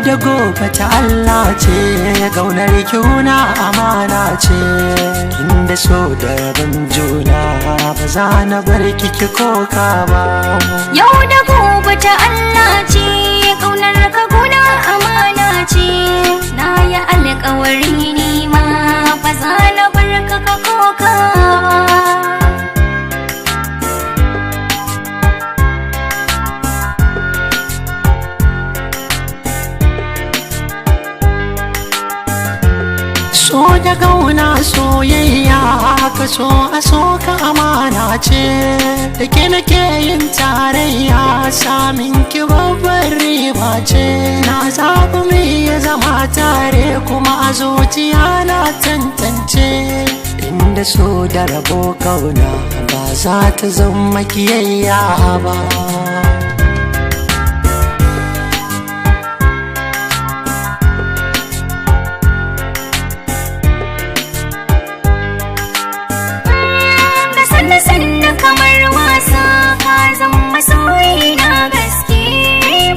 da gobe ta Allah ce, ƙaunar kyuna amana ce, inda so da rabon juna ba za na bar kiki koka ba. Yau da gobe ta Allah ce, ƙaunar ka guna amana ce, na yi alƙawari ni ma ba za na bar ka koka ba. So da gauna soyayya ka so a so ka amana ce, da ke nake yin tarayya samin ki babbar riba ce. Na zaɓi mai ya zama tare kuma a zuciya na tantance, inda so da rabo kauna ba za ta zama kiyayya ba. Sannan kamar wasa ka zama soyi na gaske,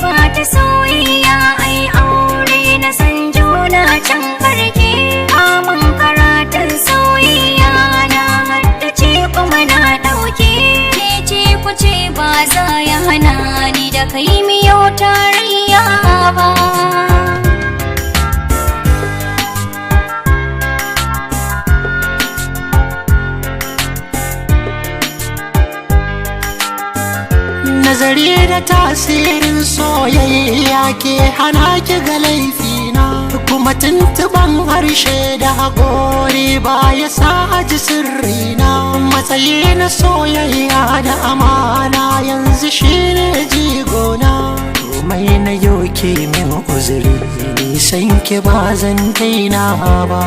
ba ta soyayya ai aure na san juna can karke. Kamun karatun soyayya na haddace kuma na ɗauke, ce ku ce ba za ya hana ni da kai miyo tarayya ba. Nazari da tasirin soyayya ke hana ki ga laifina, kuma tuntuban harshe da haƙori ba ya sa aji sirrina. Matsayi na soyayya da amana yanzu shine jigona, komai na yau ke min uzuri nisan ki ba zan daina ba.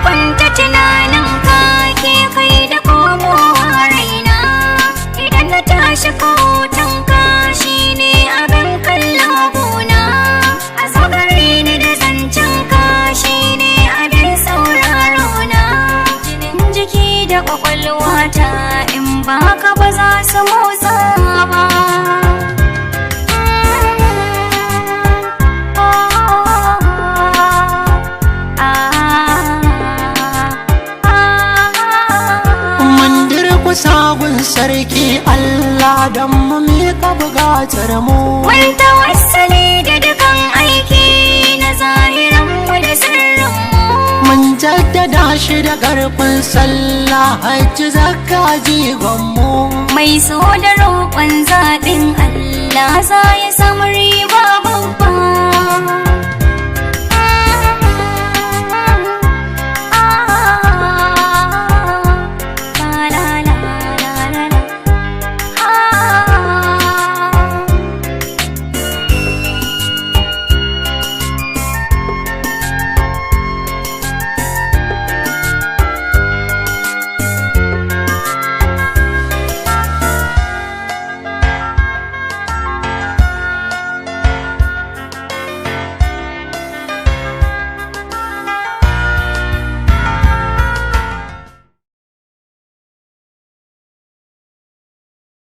Kwanta tunanin ka ke kai da komowa raina, idan na tashi kautan ka shi ne abin kallon gona. A zagare ni da zancen ka shi ne abin sauraro na, jinin jiki da kwakwalwata in baka ba za su motsa ba. Sagun sarki Allah don mu miƙa buƙatar mu. Mun tawassali da dukan aiki na zahiran mu da sirrin mu. Mun jaddada shi da ƙarfin sallah hajji zakka jigon mu. Mai so da roƙon zaɓin Allah za ya samu riba babba.